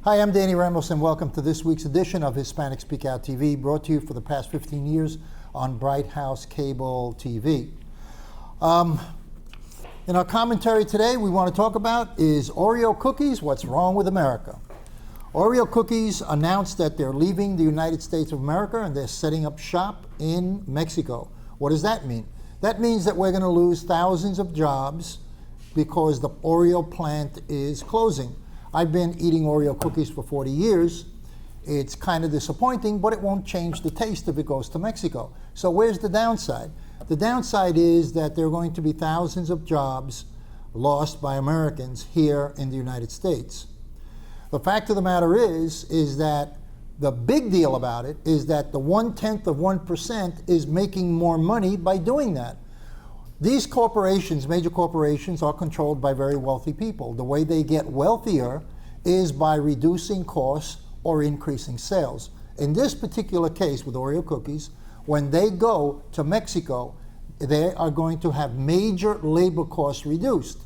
Hi, I'm Danny Ramos, and welcome to this week's edition of Hispanic Speak Out TV, brought to you for the past 15 years on Bright House Cable TV. In our commentary today, we want to talk about is Oreo cookies, what's wrong with America? Oreo cookies announced that they're leaving the United States of America and they're setting up shop in Mexico. What does that mean? That means that we're going to lose thousands of jobs because the Oreo plant is closing. I've been eating Oreo cookies for 40 years. It's kind of disappointing, but it won't change the taste if it goes to Mexico. So where's the downside? The downside is that there are going to be thousands of jobs lost by Americans here in the United States. The fact of the matter is that the big deal about it is that the 0.1% is making more money by doing that. These corporations, major corporations, are controlled by very wealthy people. The way they get wealthier is by reducing costs or increasing sales. In this particular case with Oreo cookies, when they go to Mexico, they are going to have major labor costs reduced.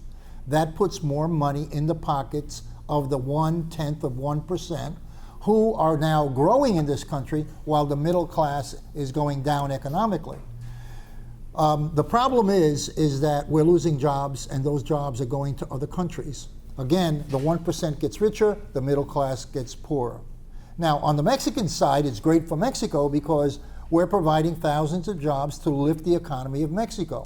That puts more money in the pockets of the 0.1%, who are now growing in this country while the middle class is going down economically. The problem is that we're losing jobs, and those jobs are going to other countries. Again, the 1% gets richer, the middle class gets poorer. Now, on the Mexican side, it's great for Mexico because we're providing thousands of jobs to lift the economy of Mexico.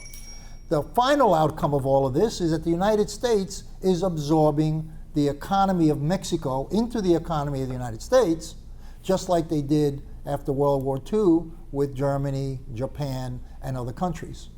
The final outcome of all of this is that the United States is absorbing the economy of Mexico into the economy of the United States, just like they did after World War II with Germany, Japan, and other countries.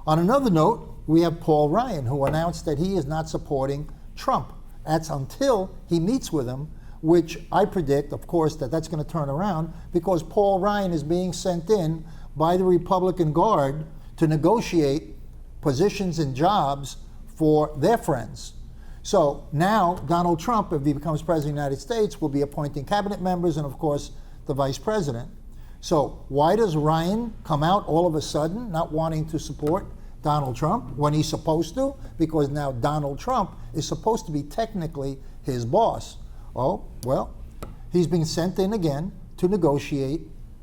On another note, we have Paul Ryan, who announced that he is not supporting Trump. That's until he meets with him, which I predict, of course, that that's going to turn around because Paul Ryan is being sent in by the Republican Guard to negotiate positions and jobs for their friends. So now Donald Trump, if he becomes president of the United States, will be appointing cabinet members and, of course, the vice president. So why does Ryan come out all of a sudden not wanting to support Donald Trump when he's supposed to? Because now Donald Trump is supposed to be technically his boss. Oh, well, he's being sent in again to negotiate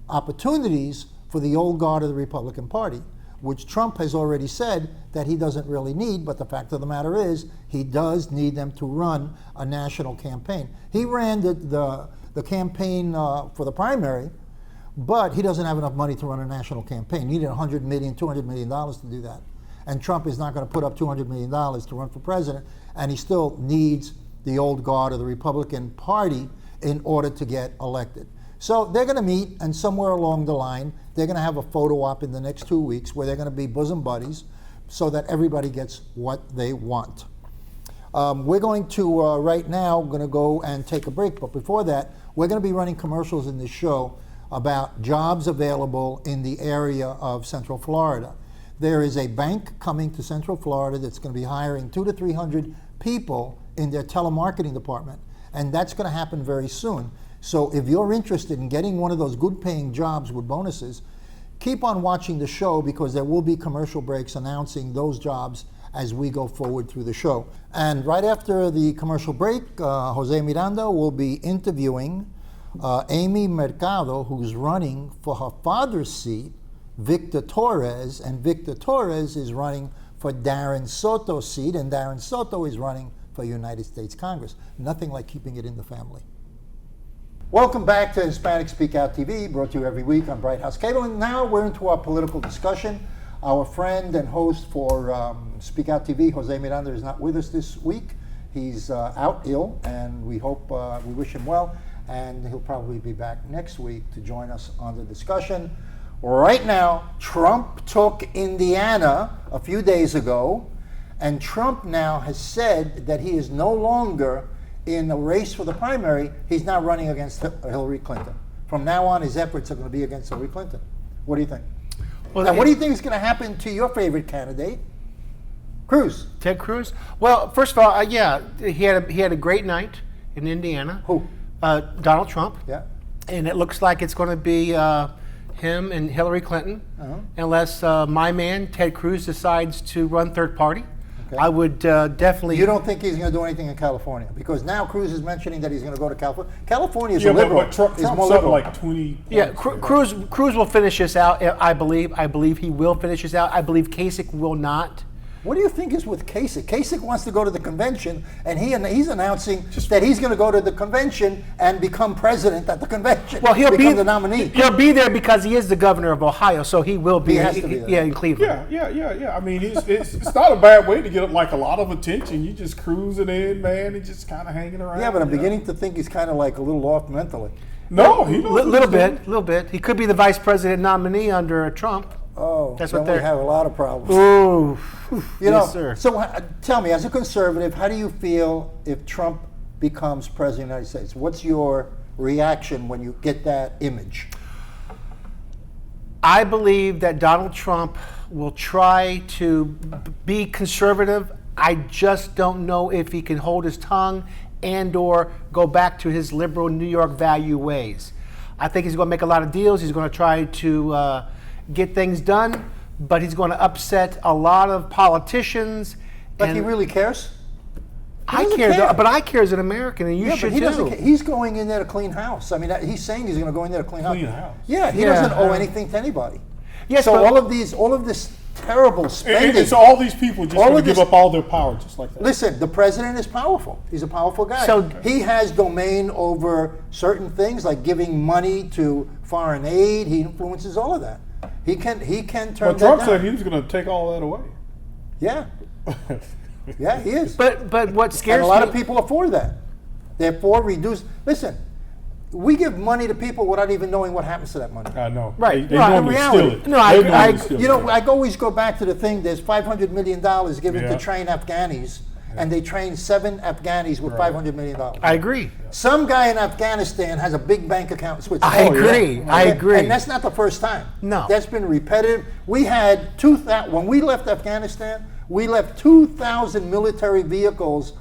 opportunities for the old guard of the Republican Party, which Trump has already said that he doesn't really need, but the fact of the matter is he does need them to run a national campaign. He ran the campaign for the primary, but he doesn't have enough money to run a national campaign. He needed $100 million, $200 million to do that. And Trump is not going to put up $200 million to run for president, and he still needs the old guard of the Republican Party in order to get elected. So they're going to meet, and somewhere along the line, they're going to have a photo op in the next 2 weeks where they're going to be bosom buddies so that everybody gets what they want. We're going to, right now, going to go and take a break. But before that, we're going to be running commercials in this show about jobs available in the area of Central Florida. There is a bank coming to Central Florida that's going to be hiring 200 to 300 people in their telemarketing department. And that's going to happen very soon. So if you're interested in getting one of those good paying jobs with bonuses, keep on watching the show because there will be commercial breaks announcing those jobs as we go forward through the show. And right after the commercial break, Jose Miranda will be interviewing Amy Mercado, who's running for her father's seat, Victor Torres, and Victor Torres is running for Darren Soto's seat, and Darren Soto is running for United States Congress. Nothing like keeping it in the family. Welcome back to Hispanic Speak Out TV, brought to you every week on Bright House Cable. And now we're into our political discussion. Our friend and host for Speak Out TV, Jose Miranda, is not with us this week. He's out ill, and we hope, we wish him well, and he'll probably be back next week to join us on the discussion. Right now, Trump took Indiana a few days ago, and Trump now has said that he is no longer in a race for the primary. He's now running against Hillary Clinton. From now on, his efforts are going to be against Hillary Clinton. What do you think? Well, and what do you think is going to happen to your favorite candidate, Cruz? Ted Cruz? Well, first of all, yeah, he had a great night in Indiana. Who? Donald Trump. Yeah. And it looks like it's going to be him and Hillary Clinton, unless my man Ted Cruz decides to run third party. I would definitely. You don't think he's going to do anything in California? Because now Cruz is mentioning that he's going to go to California. California is a liberal. But Trump's more up liberal. like 20. Yeah, Cruz will finish this out. I believe he will finish this out. I believe Kasich will not. What do you think is with Kasich? Kasich wants to go to the convention, and he's announcing that he's going to go to the convention and become president at the convention. Well, he'll become be the nominee. He'll be there because he is the governor of Ohio, so he will be. He has to be there. Yeah, in Cleveland. Yeah. I mean, it's not a bad way to get like a lot of attention. You just cruising in, man, and just kind of hanging around. Yeah, but I'm beginning to think he's kind of like a little off mentally. No, he knows little bit. He could be the vice president nominee under Trump. Oh, That's then what we have a lot of problems. Ooh, Yes, sir. So tell me, as a conservative, how do you feel if Trump becomes president of the United States? What's your reaction when you get that image? I believe that Donald Trump will try to be conservative. I just don't know if he can hold his tongue and or go back to his liberal New York value ways. I think he's going to make a lot of deals. He's going to try to get things done, but he's going to upset a lot of politicians. But he really cares? I care, but I care as an American, and you should but he doesn't too. care. He's going in there to clean house. I mean, he's saying he's going to go in there to clean house. Yeah, he Yeah. doesn't owe anything to anybody. Yes, so but- all of this terrible spending. And so all these people just going to give up all their power just like that. Listen, the president is powerful. He's a powerful guy. So- he has domain over certain things like giving money to foreign aid. He influences all of that. He can turn But that Trump down. said he was going to take all that away. Yeah. Yeah, he is. But what scares And a lot me, of people are for that. They're for reduced. Listen, we give money to people without even knowing what happens to that money. I know. Right. They No, in normally reality- steal it. No, They I- normally I- steal You know, it. I always go back to the thing. There's $500 million given Yeah. to train Afghanis, and they train 7 Afghanis with $500 million. I agree. Some guy in Afghanistan has a big bank account in Switzerland. I agree. I agree. And that's not the first time. No. That's been repetitive. We had 2,000, when we left Afghanistan, we left 2,000 military vehicles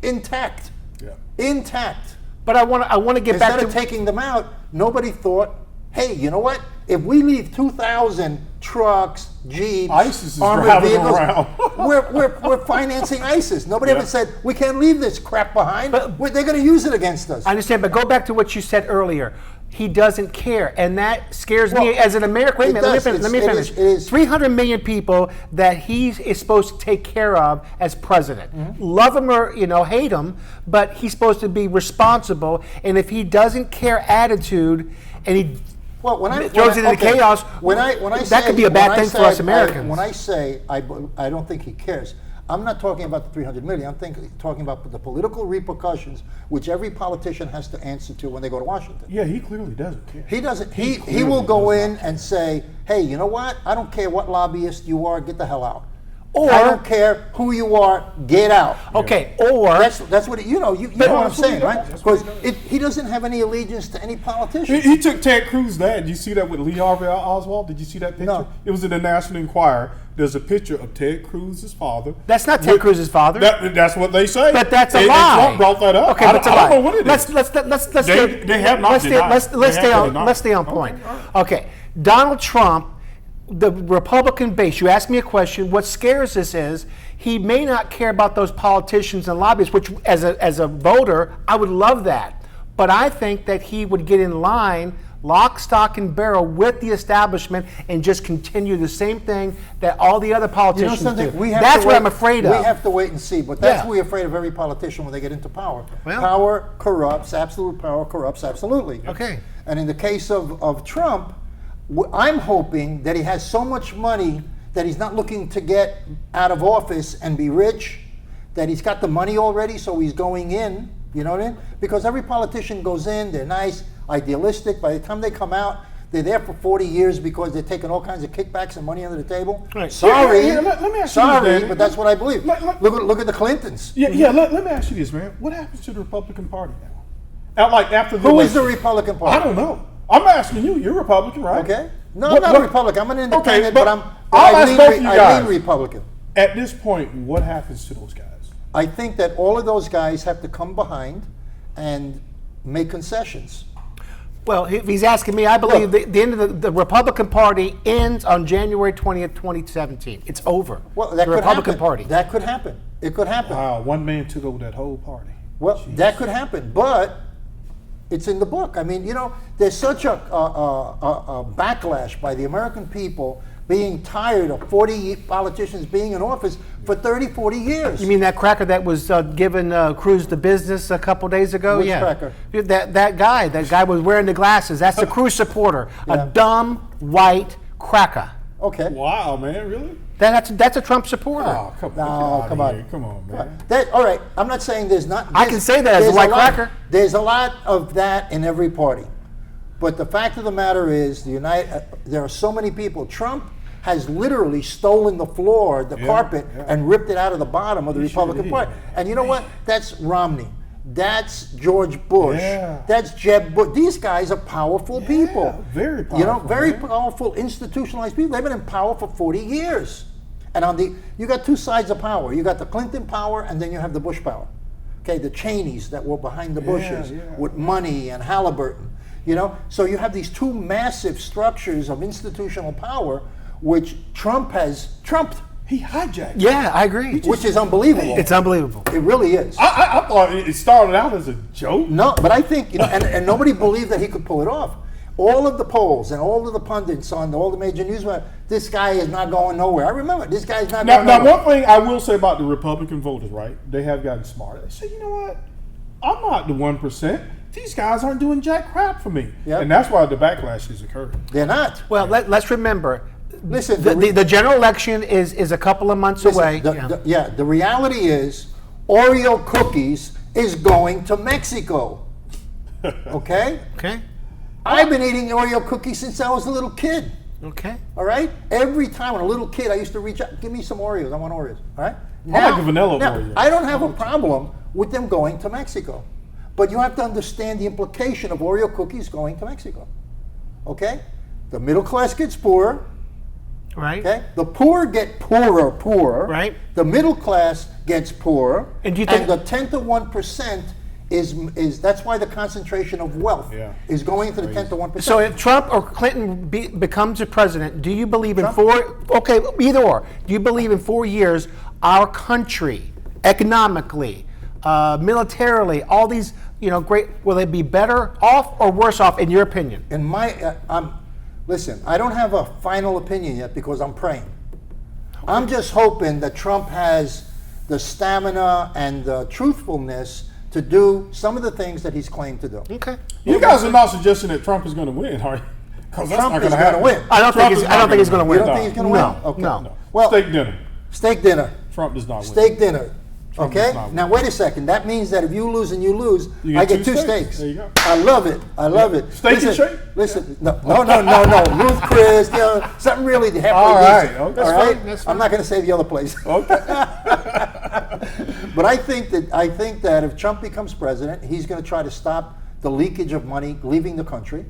intact. Yeah. Intact. But I want to get Instead back to of taking them out, nobody thought, hey, you know what? If we leave 2,000 trucks, Jeeps, ISIS is armored driving vehicles, around. we're financing ISIS. Nobody ever said, we can't leave this crap behind. They're going to use it against us. I understand, but go back to what you said earlier. He doesn't care, and that scares me as an American. Wait a minute, let me finish. It is. 300 million people that he is supposed to take care of as president. Mm-hmm. Love him or hate him, but he's supposed to be responsible. And if he doesn't care attitude, and he throws it into chaos, that could be a bad thing for us Americans. When I say I don't think he cares, I'm not talking about the 300 million. I'm talking about the political repercussions which every politician has to answer to when they go to Washington. Yeah, he clearly doesn't care. He doesn't. He will go in and say, "Hey, you know what? I don't care what lobbyist you are. Get the hell out." Or I don't care who you are. Get out. Okay. Or that's what you know what I'm saying, right? Because he doesn't have any allegiance to any politician. He took Ted Cruz's dad. Did you see that with Lee Harvey Oswald? Did you see that picture? No. It was in the National Enquirer. There's a picture of Ted Cruz's father. That's not Ted Cruz's father. That's what they say. But that's a and lie. Trump brought that up. Okay, I that's a don't lie. know what it is. Let's They have not denied. let's stay on point. Okay, Donald Trump, the Republican base. You asked me a question. What scares us is he may not care about those politicians and lobbyists. Which, as a voter, I would love that. But I think that he would get in line, lock, stock, and barrel with the establishment and just continue the same thing that all the other politicians do. That's what I'm afraid of. We have to wait and see, but that's what we're afraid of every politician when they get into power. Well, power corrupts, absolute power corrupts absolutely. Okay. And in the case of Trump, I'm hoping that he has so much money that he's not looking to get out of office and be rich, that he's got the money already, so he's going in, you know what I mean? Because every politician goes in, they're nice, idealistic. By the time they come out, they're there for 40 years because they're taking all kinds of kickbacks and money under the table. Right. Sorry, let me ask you this, Dan. but that's what I believe. Look at the Clintons. Let me ask you this, man. What happens to the Republican Party now? After the Who is election? the Republican Party? I don't know. I'm asking you. You're Republican, right? Okay. No, I'm not a Republican. I'm an independent, but but I'll ask both of you I guys. lean Republican. At this point, what happens to those guys? I think that all of those guys have to come behind and make concessions. Well, if he's asking me, I believe the end of the Republican Party ends on January 20th, 2017. It's over. Well, that the could Republican happen. Party. That could happen. It could happen. Wow, one man took over that whole party. Well, Jeez. that could happen, but it's in the book. I mean, there's such a backlash by the American people being tired of 40 politicians being in office for 30, 40 years. You mean that cracker that was giving Cruz the business a couple days ago? Which yeah. cracker? That guy was wearing the glasses. That's a Cruz supporter. Yeah. A dumb white cracker. Okay. Wow, man, really? That's a Trump supporter. Oh, come No, on. come on. Come on, man. All right, I'm not saying there's not. I can say that as a there's white lot- cracker. There's a lot of that in every party. But the fact of the matter is, there are so many people. Trump has literally stolen the floor, the carpet, and ripped it out of the bottom of the Republican Party. And you know what? That's Romney. That's George Bush. Yeah. That's Jeb Bush. These guys are powerful people. Very powerful. Very man. powerful, institutionalized people. They've been in power for 40 years. And you got two sides of power. You got the Clinton power, and then you have the Bush power. Okay, the Cheneys that were behind the Bushes with money and Halliburton. So you have these two massive structures of institutional power, which Trump has trumped, He hijacked. Yeah, I agree. which is unbelievable. It's unbelievable. It really is. I thought it started out as a joke. No, but I think, and nobody believed that he could pull it off. All of the polls and all of the pundits on all the major news, this guy is not going nowhere. I remember, this guy's not going Now, nowhere. one thing I will say about the Republican voters, right? They have gotten smarter. They say, you know what? I'm not the 1%. These guys aren't doing jack crap for me. Yep. And that's why the backlash is occurring. They're not. Well, let's remember, Listen, the general election is a couple of months away. The reality is, Oreo cookies is going to Mexico. Okay? Okay. I've been eating Oreo cookies since I was a little kid. Okay. All right? Every time when a little kid, I used to reach out, give me some Oreos. I want Oreos. All right? I like the vanilla Oreo. I don't have a problem with them going to Mexico. But you have to understand the implication of Oreo cookies going to Mexico. Okay? The middle class gets poorer. Right. Okay? The poor get poorer. Right. The middle class gets poorer. And do you think the 10 to 1% is that's why the concentration of wealth is going to the 10 to 1%. So if Trump or Clinton becomes a president, do you believe in either or, do you believe in 4 years our country, economically, militarily, all these, great, will they be better off or worse off in your opinion? In my, listen, I don't have a final opinion yet because I'm praying. Okay. I'm just hoping that Trump has the stamina and the truthfulness to do some of the things that he's claimed to do. Okay. You guys are not suggesting that Trump is going to win, are you? Because that's Trump not is going to win. I don't think he's going to win. You don't think he's going to No. win? Okay. No. Well, Steak dinner. Steak dinner. Trump does not win. Steak dinner. Trump Okay? does not win. Now wait a second. That means that if you lose and you lose, You I get get two two steaks. steaks. There you go. I love it. I love it. Steak and shake? Listen, no. Ruth Chris, something really halfway All right. decent. Okay. All That's right? fine. That's I'm not going to say the other place. Okay. But I think that if Trump becomes president, he's going to try to stop the leakage of money leaving the country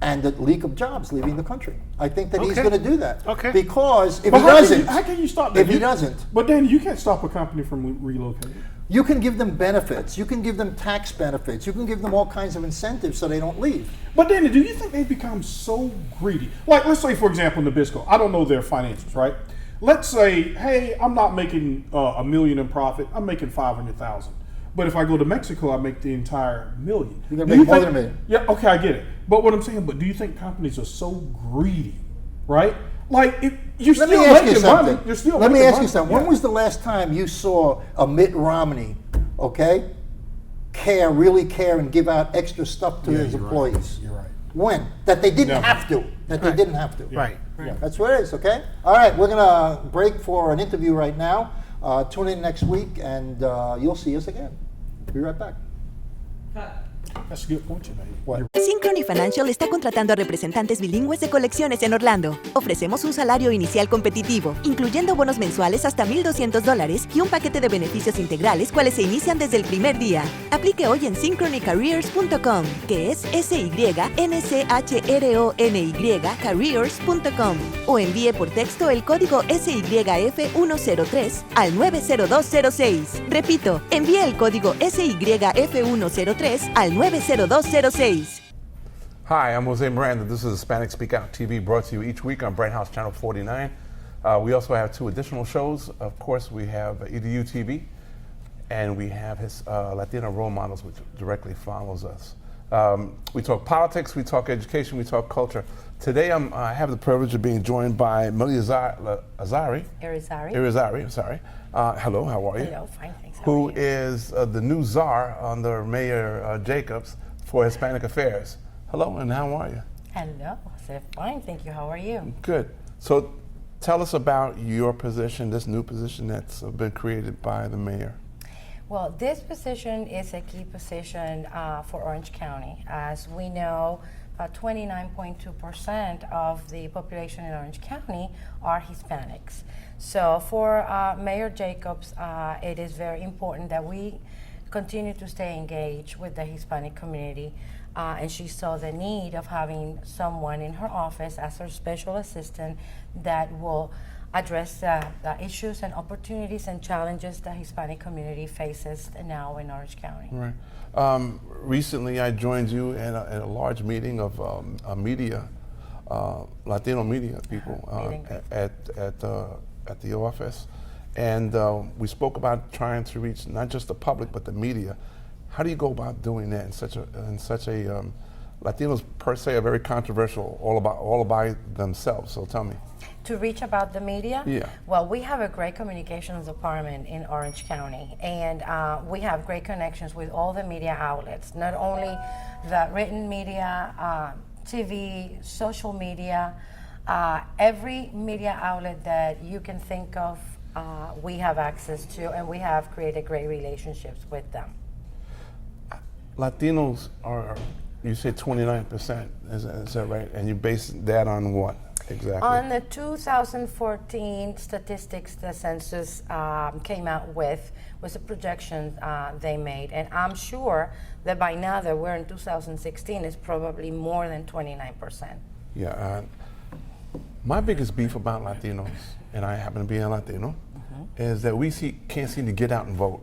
and the leak of jobs leaving the country. I think that he's Okay. going to do that. Okay. Because if But he how doesn't, can you stop that? if he doesn't, But then you can't stop a company from relocating. you can give them benefits. You can give them tax benefits. You can give them all kinds of incentives so they don't leave. But then, do you think they become so greedy? Like, let's say, for example, Nabisco. I don't know their financials, right? Let's say, hey, I'm not making $1 million in profit. I'm making 500,000. But if I go to Mexico, I make the entire million. You're gonna make more than $1 million. Yeah, okay, I get it. But what I'm saying, do you think companies are so greedy, right? Like, if you're Let still me ask you making money. something. You're still Let me making ask you money. something. When was the last time you saw a Mitt Romney, okay, really care and give out extra stuff to his you're employees? Right. You're right. When? That they didn't Never. have to. That they didn't have to. Right. Yeah. That's what it is, okay? All right, we're going to break for an interview right now. Tune in next week, and you'll see us again. Be right back. That's a good point you made. What? Synchrony Financial está contratando a representantes bilingües de colecciones en Orlando. Ofrecemos un salario inicial competitivo, incluyendo bonos mensuales hasta $1,200 y un paquete de beneficios integrales, cuales se inician desde el primer día. Aplique hoy en synchronycareers.com, que es SYNCHRONY careers.com, o envíe por texto el código SYF103 al 90206. Repito, envíe el código SYF103 al 90206. Hi, I'm Jose Miranda. This is Hispanic Speak Out TV, brought to you each week on Bright House Channel 49. We also have 2 additional shows. Of course, we have EDU TV, and we have his Latino Role Models, which directly follows us. We talk politics, we talk education, we talk culture. Today, I have the privilege of being joined by Millie Irizarry. Sorry. Hello, how are you? Hello, fine, thanks. Who is the new czar under Mayor Jacobs for Hispanic Affairs. Hello, and how are you? Hello, so fine, thank you. How are you? Good. So tell us about your position, this new position that's been created by the mayor. Well, this position is a key position for Orange County. As we know, 29.2% of the population in Orange County are Hispanics. So for Mayor Jacobs, it is very important that we continue to stay engaged with the Hispanic community. And she saw the need of having someone in her office as her special assistant that will address the issues and opportunities and challenges the Hispanic community faces now in Orange County. Right. Recently, I joined you in a large meeting of media, Latino media people at the office, and we spoke about trying to reach not just the public but the media. How do you go about doing that in such a Latinos per se are very controversial, all by themselves? So tell me. To reach about the media? Yeah. Well, we have a great communications department in Orange County, and we have great connections with all the media outlets, not only the written media, TV, social media, every media outlet that you can think of, we have access to, and we have created great relationships with them. Latinos are, you said 29%, is that right? And you base that on what exactly? On the 2014 statistics the census came out with, was a projection they made. And I'm sure that by now that we're in 2016, it's probably more than 29%. Yeah, my biggest beef about Latinos, and I happen to be a Latino, is that we can't seem to get out and vote.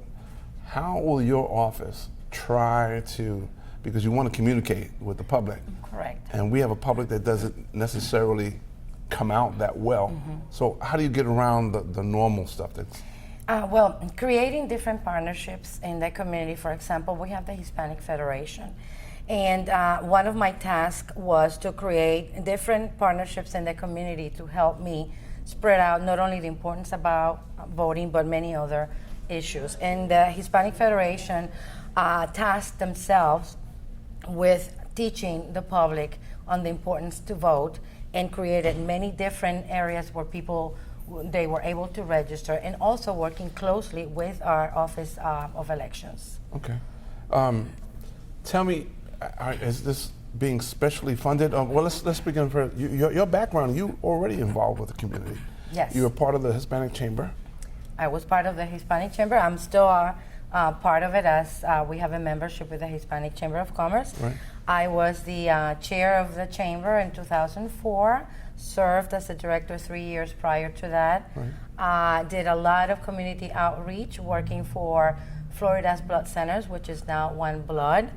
How will your office try to, because you want to communicate with the public. Correct. And we have a public that doesn't necessarily come out that well. So how do you get around the normal stuff that's... Well, creating different partnerships in the community. For example, we have the Hispanic Federation. And one of my tasks was to create different partnerships in the community to help me spread out not only the importance about voting, but many other issues. And the Hispanic Federation tasked themselves with teaching the public on the importance to vote, and created many different areas where they were able to register, and also working closely with our Office of Elections. Okay. Tell me, is this being specially funded? Well, let's begin first. Your background, you already involved with the community. Yes. You were part of the Hispanic Chamber. I was part of the Hispanic Chamber. I'm still part of it, as we have a membership with the Hispanic Chamber of Commerce. Right. I was the chair of the chamber in 2004, served as a director 3 years prior to that. Right. Did a lot of community outreach, working for Florida's Blood Centers, which is now One Blood.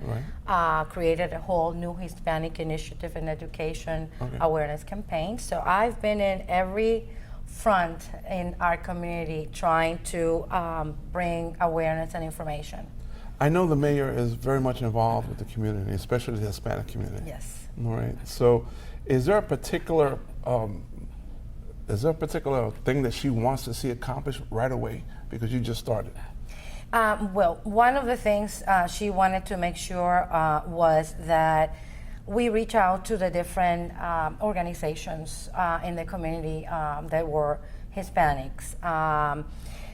Right. Created a whole new Hispanic initiative and education awareness campaign. So I've been in every front in our community trying to bring awareness and information. I know the mayor is very much involved with the community, especially the Hispanic community. Yes. All right. So, is there a particular thing that she wants to see accomplished right away, because you just started? Well, one of the things she wanted to make sure was that we reach out to the different organizations in the community that were Hispanics.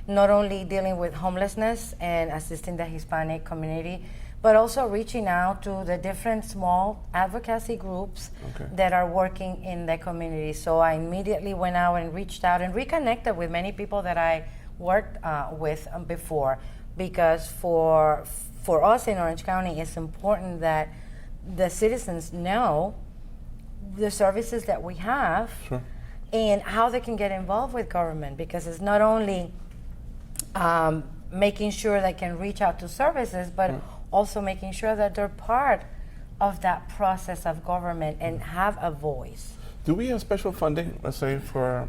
Not only dealing with homelessness and assisting the Hispanic community, but also reaching out to the different small advocacy groups that are working in the community. So I immediately went out and reached out and reconnected with many people that I worked with before, because for us in Orange County, it's important that the citizens know the services that we have and how they can get involved with government, because it's not only making sure they can reach out to services, but also making sure that they're part of that process of government and have a voice. Do we have special funding, let's say, for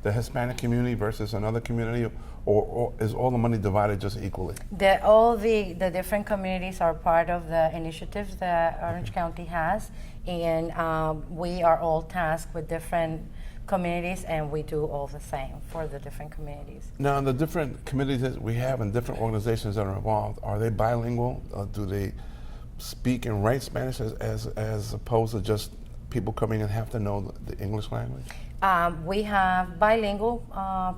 the Hispanic community versus another community, or is all the money divided just equally? All the different communities are part of the initiatives that Orange County has, and we are all tasked with different communities, and we do all the same for the different communities. Now, the different committees that we have and different organizations that are involved, are they bilingual? Do they speak and write Spanish as opposed to just people coming and have to know the English language? We have bilingual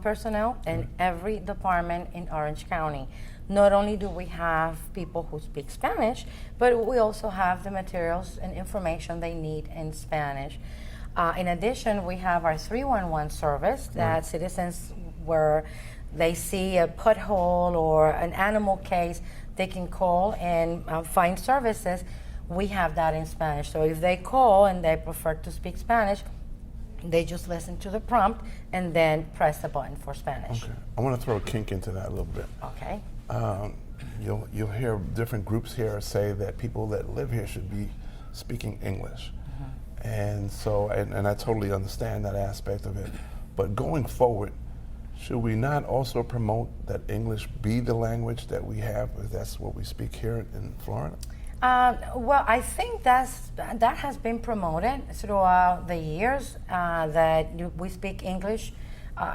personnel in every department in Orange County. Not only do we have people who speak Spanish, but we also have the materials and information they need in Spanish. In addition, we have our 311 service that citizens, where they see a pothole or an animal case, they can call and find services. We have that in Spanish. So if they call and they prefer to speak Spanish, they just listen to the prompt and then press the button for Spanish. Okay. I want to throw a kink into that a little bit. Okay. You'll hear different groups here say that people that live here should be speaking English. And so, and I totally understand that aspect of it. But going forward, should we not also promote that English be the language that we have, if that's what we speak here in Florida? Well, I think that has been promoted throughout the years, that we speak English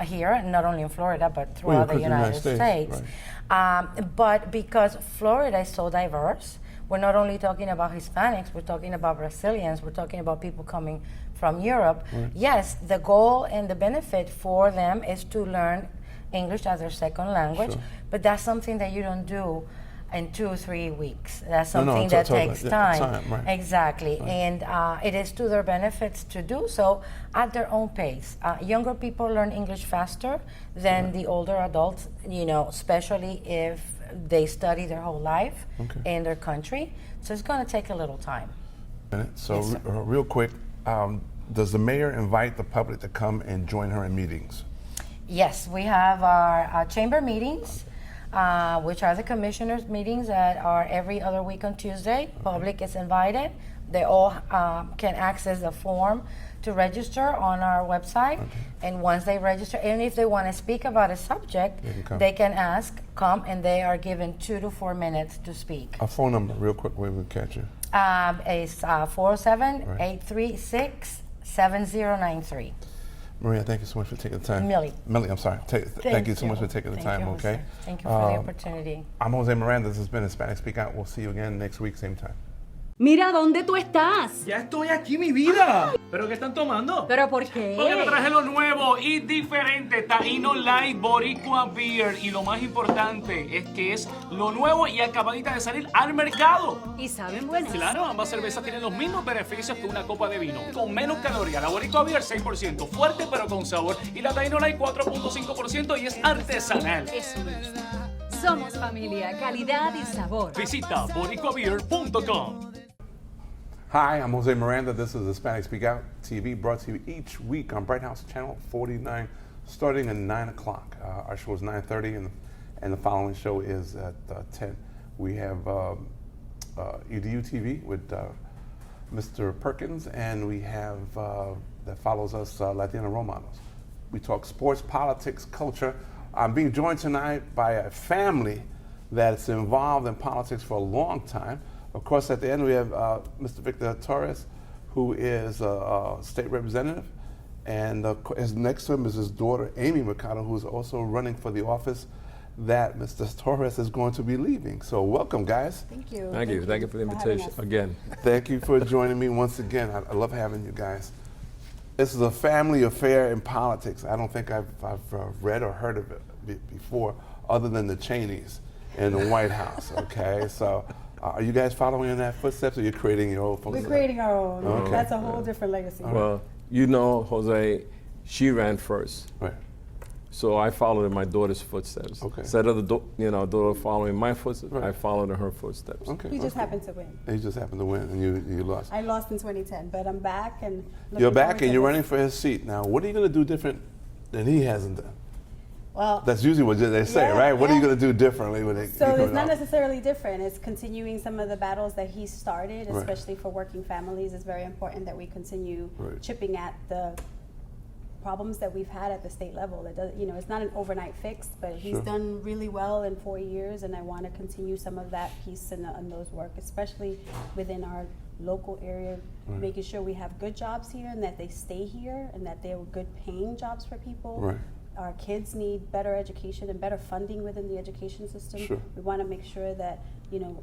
here, not only in Florida, but throughout the United States. Right. But because Florida is so diverse, we're not only talking about Hispanics, we're talking about Brazilians, we're talking about people coming from Europe. Right. Yes, the goal and the benefit for them is to learn English as their second language, but that's something that you don't do in 2 or 3 weeks. That's something that takes time. Right. Exactly. Right. And it is to their benefits to do so at their own pace. Younger people learn English faster than the older adults, especially if they study their whole life in their country. So it's going to take a little time. So Yes, real quick, does the mayor invite the public to come and join her in meetings? Yes, we have our chamber meetings, which are the commissioners' meetings that are every other week on Tuesday. Public is invited. They all can access the form to register on our website. And once they register, and if they want to speak about a subject, they can come, and they are given 2 to 4 minutes to speak. A phone number, real quick, where we catch you. It's 407-836-7093. Maria, thank you so much for taking the time. Millie, I'm sorry. Thank you so much for taking the time, okay? Thank you for the opportunity. I'm Jose Miranda. This has been Hispanic Speak Out. We'll see you again next week, same time. Mira, ¿dónde tú estás? Ya estoy aquí, mi vida. ¿Pero qué están tomando? ¿Pero por qué? Porque me traje lo nuevo y diferente, Taíno Light Boricua Beer. Y lo más importante es que es lo nuevo y acabadita de salir al mercado. ¿Y saben buenas? Claro, ambas cervezas tienen los mismos beneficios que una copa de vino. Con menos calorías. La Boricua Beer 6%, fuerte pero con sabor. Y la Taíno Light 4.5% y es artesanal. Eso es. Somos familia, calidad y sabor. Visita boricuabeer.com. Hi, I'm Jose Miranda. This is Hispanic Speak Out TV, brought to you each week on Bright House Channel 49, starting at 9 o'clock. Our show is 9:30, and the following show is at 10. We have EDU TV with Mr. Perkins, and we have, that follows us, Latino Role Models. We talk sports, politics, culture. I'm being joined tonight by a family that's involved in politics for a long time. Of course, at the end, we have Mr. Victor Torres, who is a state representative. And next to him is his daughter, Amy Mercado, who's also running for the office that Mr. Torres is going to be leaving. So welcome, guys. Thank you. Thank you for the invitation again. Thank you for joining me once again. I love having you guys. This is a family affair in politics. I don't think I've read or heard of it before, other than the Cheneys in the White House, okay? So are you guys following in that footsteps, or you're creating your own footsteps? We're creating our own. Okay. That's a whole different legacy. Well, Jose, she ran first. Right. So I followed in my daughter's footsteps. Okay. Instead of the daughter following my footsteps, Right. I followed in her footsteps. Okay. He just happened to win. He just happened to win, and you lost. I lost in 2010, but I'm back and You're looking back, forward and to you're this. running for his seat. Now, what are you going to do different than he hasn't done? Well, That's usually what they say, Yeah, right? What are you yeah. going to do differently when they so come it's not out? necessarily different. It's continuing some of the battles that he started, Right. especially for working families. It's very important that we continue Right. chipping at the problems that we've had at the state level. It does, it's not an overnight fix, but he's Sure. done really well in 4 years, and I want to continue some of that piece and those work, especially within our local area, Right. making sure we have good jobs here and that they stay here and that they're good paying jobs for people. Right. Our kids need better education and better funding within the education system. Sure. We want to make sure that,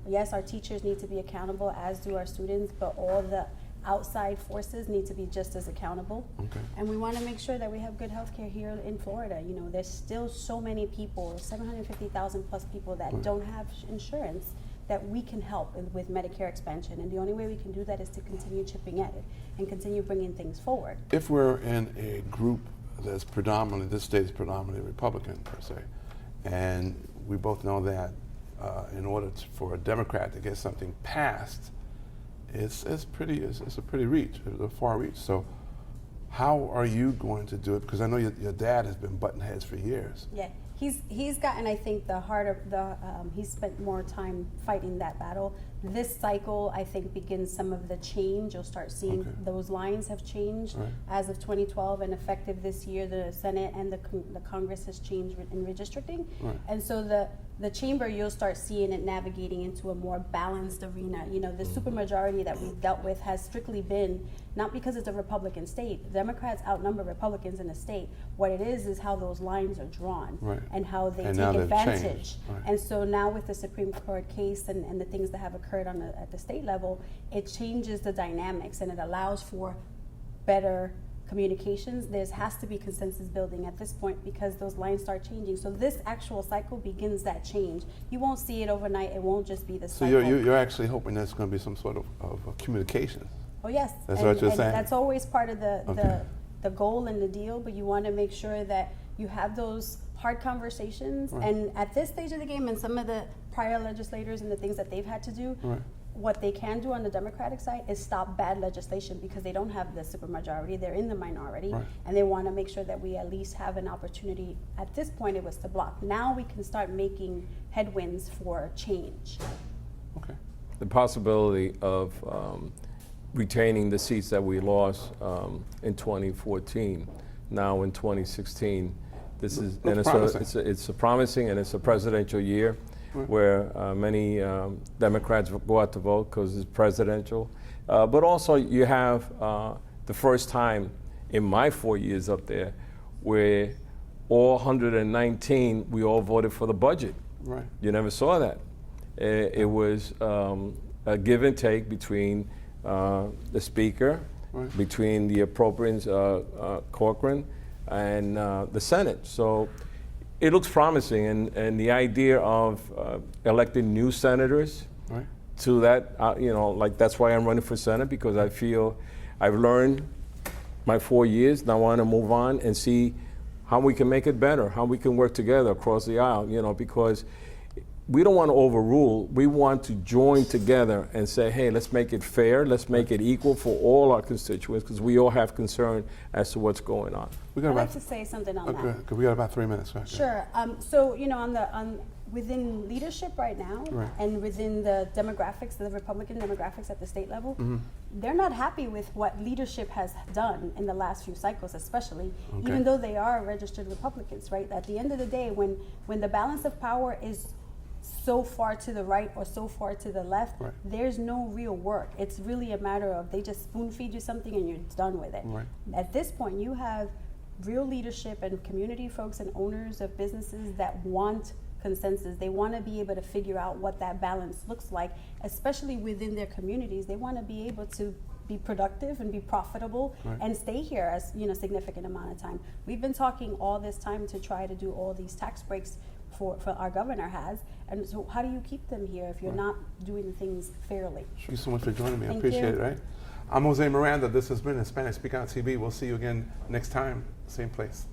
yes, our teachers need to be accountable, as do our students, but all the outside forces need to be just as accountable. Okay. And we want to make sure that we have good health care here in Florida. There's still so many people, 750,000 plus people that Right. don't have insurance, that we can help with Medicare expansion. And the only way we can do that is to continue chipping at it and continue bringing things forward. If we're in a group that's predominantly, this state is predominantly Republican per se, and we both know that in order for a Democrat to get something passed, it's a pretty reach, it's a far reach. So how are you going to do it? Because I know your dad has been butting heads for years. Yeah, he's gotten, I think, he's spent more time fighting that battle. This cycle, I think, begins some of the change. You'll start seeing Okay. those lines have changed Right. as of 2012, and effective this year, the Senate and the Congress has changed in redistricting. Right. And so the chamber, you'll start seeing it navigating into a more balanced arena. The supermajority that we've dealt with has strictly been, not because it's a Republican state. Democrats outnumber Republicans in the state. What it is how those lines are drawn. Right. And how they And take now they've advantage. changed. Right. And so now with the Supreme Court case and the things that have occurred at the state level, it changes the dynamics and it allows for better communications. There has to be consensus building at this point because those lines start changing. So this actual cycle begins that change. You won't see it overnight. It won't just be the So cycle. you're actually hoping there's going to be some sort of communication. Oh yes, That's what you're saying? That's always part of Okay. the goal and the deal. But you want to make sure that you have those hard conversations. Right. And at this stage of the game, and some of the prior legislators and the things that they've had to do, Right. what they can do on the Democratic side is stop bad legislation because they don't have the supermajority. They're in the minority, Right. and they want to make sure that we at least have an opportunity. At this point, it was to block. Now we can start making headwinds for change. Okay. The possibility of retaining the seats that we lost in 2014, now in 2016. This is Looks and promising. it's a promising, and it's a presidential year where many Democrats go out to vote because it's presidential. But also you have the first time in my 4 years up there where all 119, we all voted for the budget. Right. You never saw that. It was a give and take between the Speaker, Right. between the appropriations, Corcoran, and the Senate. So it looks promising, and the idea of electing new senators Right. to that, like that's why I'm running for Senate, because I feel I've learned my 4 years, and I want to move on and see how we can make it better, how we can work together across the aisle, because we don't want to overrule. We want to join together and say, hey, let's make it fair, let's make it equal for all our constituents, because we all have concern as to what's going on. We got I'd about, like to say something on that. okay, 'cause we got about 3 minutes. Right? Sure. So within leadership right now, Right. and within the demographics, the Republican demographics at the state level, Mm-hmm. they're not happy with what leadership has done in the last few cycles, especially, Okay. even though they are registered Republicans. Right. At the end of the day, when the balance of power is so far to the right or so far to the left, Right. there's no real work. It's really a matter of they just spoon feed you something and you're done with it. Right. At this point, you have real leadership and community folks and owners of businesses that want consensus. They want to be able to figure out what that balance looks like, especially within their communities. They want to be able to be productive and be profitable Right. and stay here as significant amount of time. We've been talking all this time to try to do all these tax breaks for our governor has, and so how do you keep them here if you're not doing things fairly? Thank you so much for joining me. I Thank appreciate you. it, right? I'm Jose Miranda. This has been Hispanic Speak Out TV. We'll see you again next time, same place.